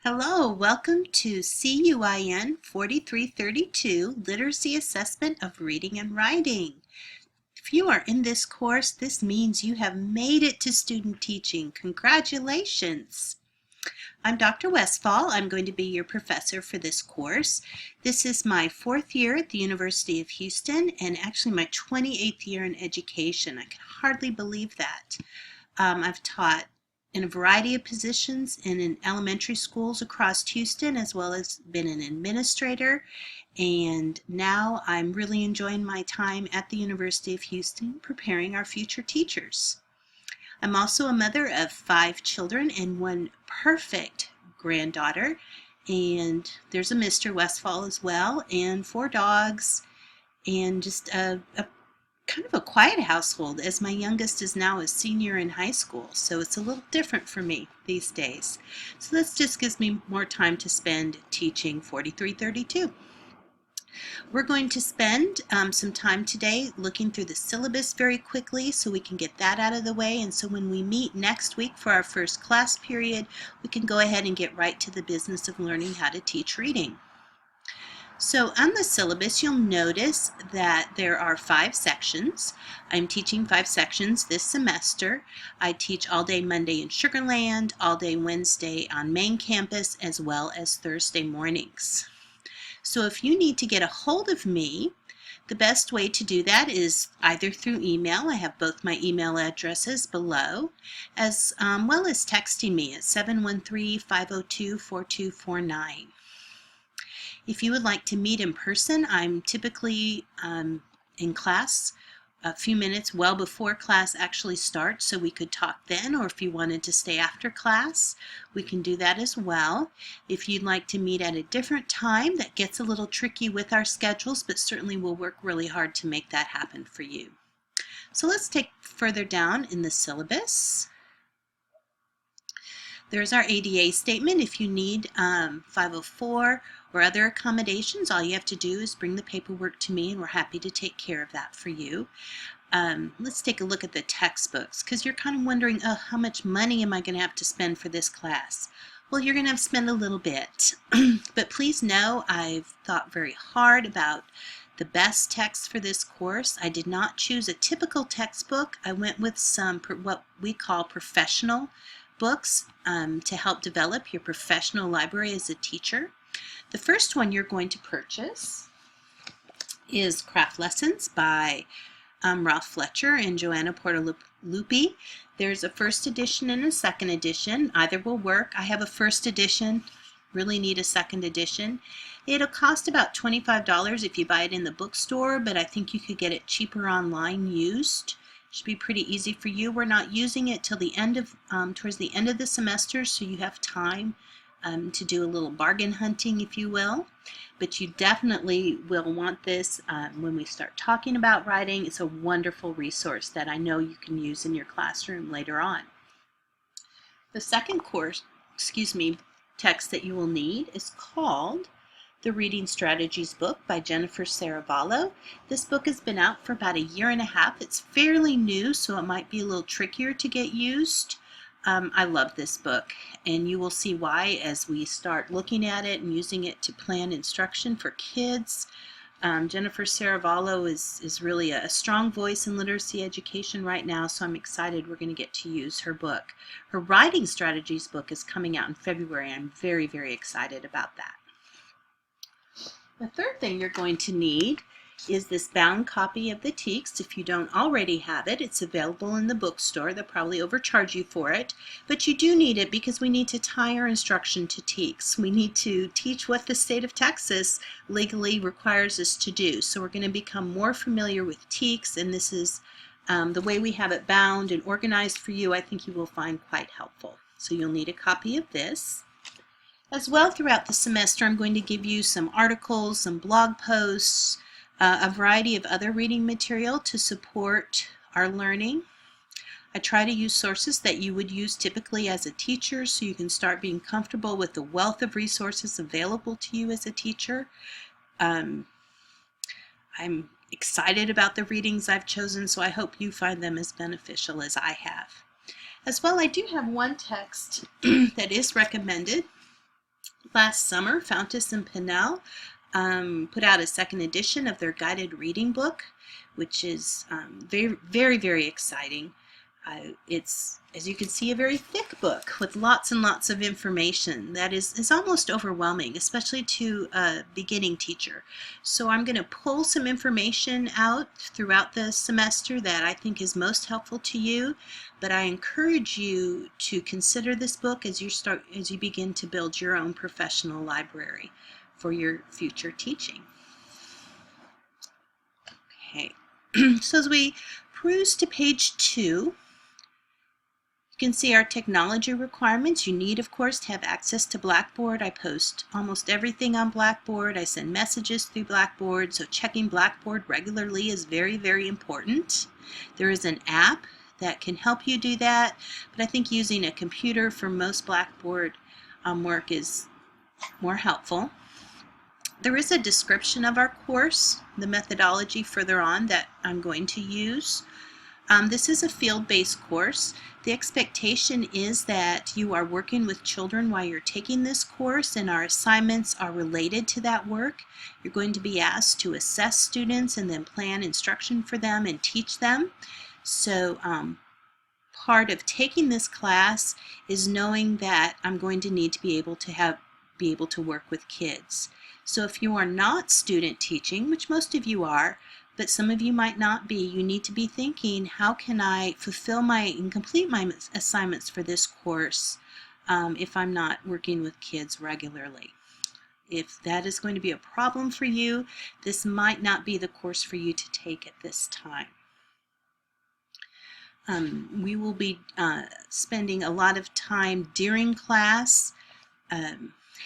Hello, welcome to CUIN 4332 Literacy Assessment of Reading and Writing. If you are in this course, this means you have made it to student teaching. Congratulations! I'm Dr. Westfall. I'm going to be your professor for this course. This is my 4th year at the University of Houston and actually my 28th year in education. I can hardly believe that. I've taught in a variety of positions in elementary schools across Houston, as well as been an administrator, and now I'm really enjoying my time at the University of Houston preparing our future teachers. I'm also a mother of 5 children and 1 perfect granddaughter, and there's a Mr. Westfall as well, and 4 dogs, and just a kind of a quiet household, as my youngest is now a senior in high school, so it's a little different for me these days. So this just gives me more time to spend teaching 4332. We're going to spend some time today looking through the syllabus very quickly so we can get that out of the way, and so when we meet next week for our first class period, we can go ahead and get right to the business of learning how to teach reading. So on the syllabus, you'll notice that there are 5 sections. I'm teaching 5 sections this semester. I teach all day Monday in Sugar Land, all day Wednesday on main campus, as well as Thursday mornings. So if you need to get a hold of me, the best way to do that is either through email. I have both my email addresses below, as well as texting me at 713-502-4249. If you would like to meet in person, I'm typically in class a few minutes well before class actually starts, so we could talk then, or if you wanted to stay after class, we can do that as well. If you'd like to meet at a different time, that gets a little tricky with our schedules, but certainly we'll work really hard to make that happen for you. So let's take further down in the syllabus. There's our ADA statement. If you need 504 or other accommodations, all you have to do is bring the paperwork to me and we're happy to take care of that for you. Let's take a look at the textbooks, because you're kind of wondering, oh, how much money am I going to have to spend for this class? Well, you're going to have to spend a little bit. But please know I've thought very hard about the best text for this course. I did not choose a typical textbook. I went with some what we call professional books to help develop your professional library as a teacher. The first one you're going to purchase is Craft Lessons by Ralph Fletcher and Joanna Portalupi. There's a first edition and a second edition. Either will work. I have a first edition, really need a second edition. It'll cost about $25 if you buy it in the bookstore, but I think you could get it cheaper online used. Should be pretty easy for you. We're not using it till the end of towards the end of the semester, so you have time to do a little bargain hunting, if you will. But you definitely will want this when we start talking about writing. It's a wonderful resource that I know you can use in your classroom later on. The second text that you will need is called The Reading Strategies book by Jennifer Saravallo. This book has been out for about 1.5 years. It's fairly new, so it might be a little trickier to get used. I love this book, and you will see why as we start looking at it and using it to plan instruction for kids. Jennifer Saravallo is really a strong voice in literacy education right now, so I'm excited we're going to get to use her book. Her Writing Strategies book is coming out in February. I'm very, very excited about that. The third thing you're going to need is this bound copy of the text. If you don't already have it, it's available in the bookstore. They'll probably overcharge you for it, but you do need it because we need to tie our instruction to text. We need to teach what the state of Texas legally requires us to do. So we're going to become more familiar with text, and this is the way we have it bound and organized for you. I think you will find quite helpful. So you'll need a copy of this. As well, throughout the semester, I'm going to give you some articles, some blog posts, a variety of other reading material to support our learning. I try to use sources that you would use typically as a teacher, so you can start being comfortable with the wealth of resources available to you as a teacher. I'm excited about the readings I've chosen, so I hope you find them as beneficial as I have. As well, I do have one text that is recommended Last summer, Fountas and Pinnell put out a second edition of their guided reading book, which is very, very, very exciting. It's, as you can see, a very thick book with lots and lots of information that is almost overwhelming, especially to a beginning teacher. So I'm going to pull some information out throughout the semester that I think is most helpful to you, but I encourage you to consider this book as you begin to build your own professional library for your future teaching. Okay, so as we peruse to page 2, you can see our technology requirements. You need, of course, to have access to Blackboard. I post almost everything on Blackboard. I send messages through Blackboard, so checking Blackboard regularly is very, very important. There is an app that can help you do that, but I think using a computer for most Blackboard work is more helpful. There is a description of our course, the methodology further on that I'm going to use. This is a field-based course. The expectation is that you are working with children while you're taking this course, and our assignments are related to that work. You're going to be asked to assess students and then plan instruction for them and teach them. So part of taking this class is knowing that I'm going to need to be able to work with kids. So if you are not student teaching, which most of you are, but some of you might not be, you need to be thinking, how can I fulfill and complete my assignments for this course if I'm not working with kids regularly? If that is going to be a problem for you, this might not be the course for you to take at this time. We will be spending a lot of time during class,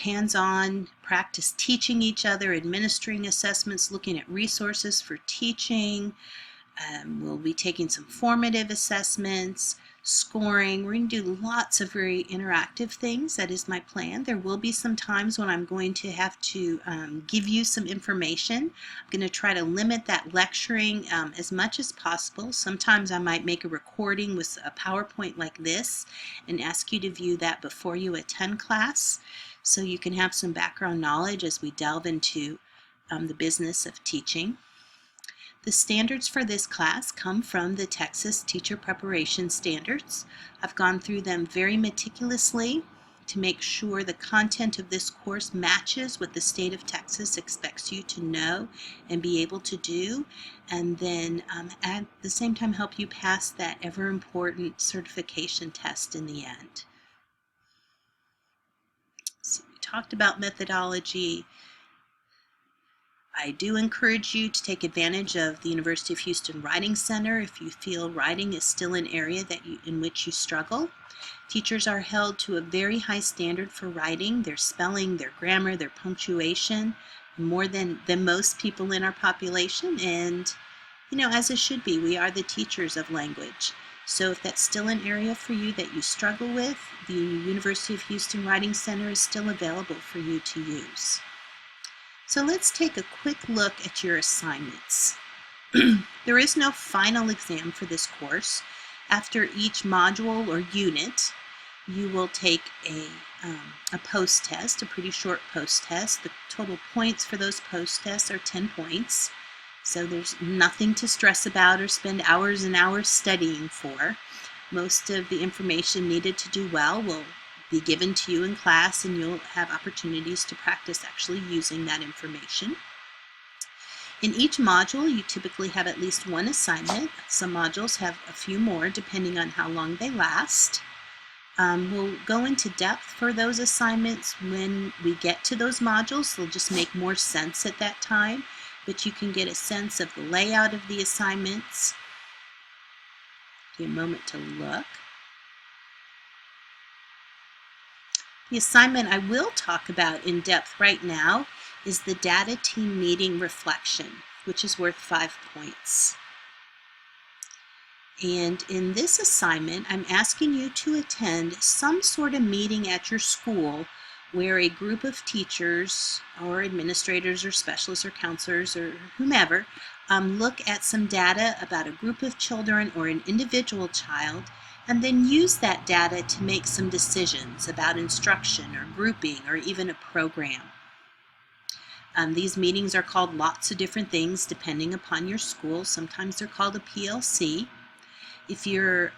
hands-on practice teaching each other, administering assessments, looking at resources for teaching. We'll be taking some formative assessments, scoring. We're going to do lots of very interactive things. That is my plan. There will be some times when I'm going to have to give you some information. I'm going to try to limit that lecturing as much as possible. Sometimes I might make a recording with a PowerPoint like this and ask you to view that before you attend class, so you can have some background knowledge as we delve into the business of teaching. The standards for this class come from the Texas Teacher Preparation Standards. I've gone through them very meticulously to make sure the content of this course matches what the state of Texas expects you to know and be able to do, and then at the same time help you pass that ever important certification test in the end. So we talked about methodology. I do encourage you to take advantage of the University of Houston Writing Center if you feel writing is still an area in which you struggle. Teachers are held to a very high standard for writing, their spelling, their grammar, their punctuation, more than most people in our population, and as it should be, we are the teachers of language. So if that's still an area for you that you struggle with, the University of Houston Writing Center is still available for you to use. So let's take a quick look at your assignments. There is no final exam for this course. After each module or unit, you will take a post test, a pretty short post test. The total points for those post tests are 10 points. So there's nothing to stress about or spend hours and hours studying for. Most of the information needed to do well will be given to you in class, and you'll have opportunities to practice actually using that information. In each module, you typically have at least one assignment. Some modules have a few more depending on how long they last. We'll go into depth for those assignments when we get to those modules. They'll just make more sense at that time, but you can get a sense of the layout of the assignments. Give you a moment to look. The assignment I will talk about in depth right now is the data team meeting reflection, which is worth 5 points. And in this assignment, I'm asking you to attend some sort of meeting at your school where a group of teachers or administrators or specialists or counselors or whomever look at some data about a group of children or an individual child and then use that data to make some decisions about instruction or grouping or even a program. These meetings are called lots of different things depending upon your school. Sometimes they're called a PLC. If you're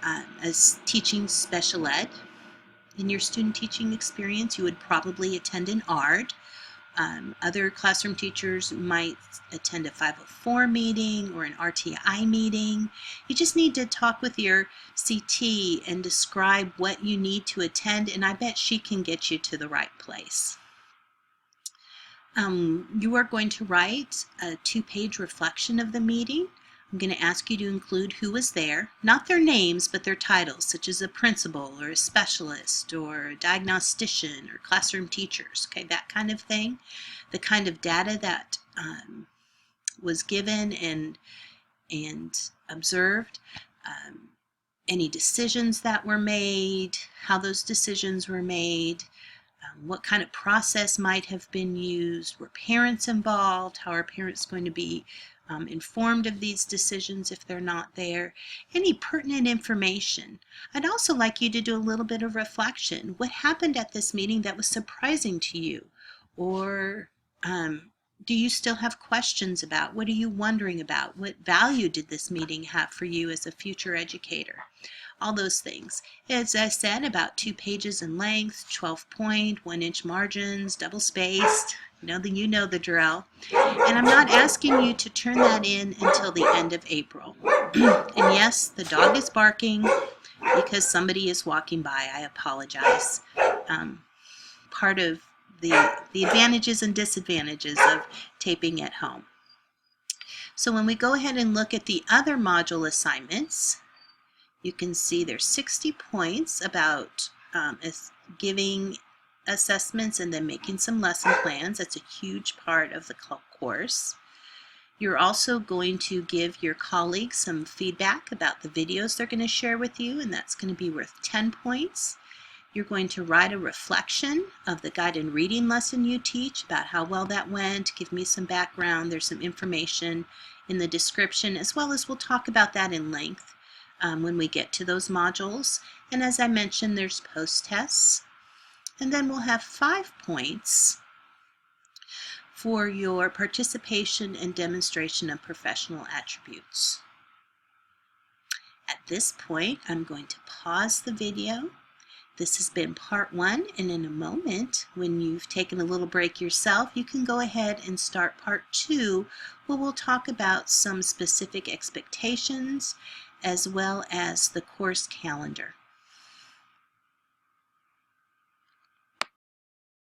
teaching special ed in your student teaching experience, you would probably attend an ARD. Other classroom teachers might attend a 504 meeting or an RTI meeting. You just need to talk with your CT and describe what you need to attend, and I bet she can get you to the right place. You are going to write a 2-page reflection of the meeting. I'm going to ask you to include who was there, not their names, but their titles, such as a principal or a specialist or a diagnostician or classroom teachers, okay, that kind of thing. The kind of data that was given and observed, any decisions that were made, how those decisions were made, what kind of process might have been used, were parents involved, how are parents going to be informed of these decisions if they're not there, any pertinent information. I'd also like you to do a little bit of reflection. What happened at this meeting that was surprising to you? Or do you still have questions about? What are you wondering about? What value did this meeting have for you as a future educator? All those things. As I said, about 2 pages in length, 12-point, 1-inch margins, double-spaced. You know the drill. And I'm not asking you to turn that in until the end of April. And yes, the dog is barking because somebody is walking by. I apologize. Part of the advantages and disadvantages of taping at home. So when we go ahead and look at the other module assignments, you can see there's 60 points about giving assessments and then making some lesson plans. That's a huge part of the course. You're also going to give your colleagues some feedback about the videos they're going to share with you, and that's going to be worth 10 points. You're going to write a reflection of the guided reading lesson you teach about how well that went. Give me some background. There's some information in the description, as well as we'll talk about that in length when we get to those modules. And as I mentioned, there's post-tests. And then we'll have 5 points for your participation and demonstration of professional attributes. At this point, I'm going to pause the video. This has been part 1, and in a moment, when you've taken a little break yourself, you can go ahead and start part 2, where we'll talk about some specific expectations as well as the course calendar.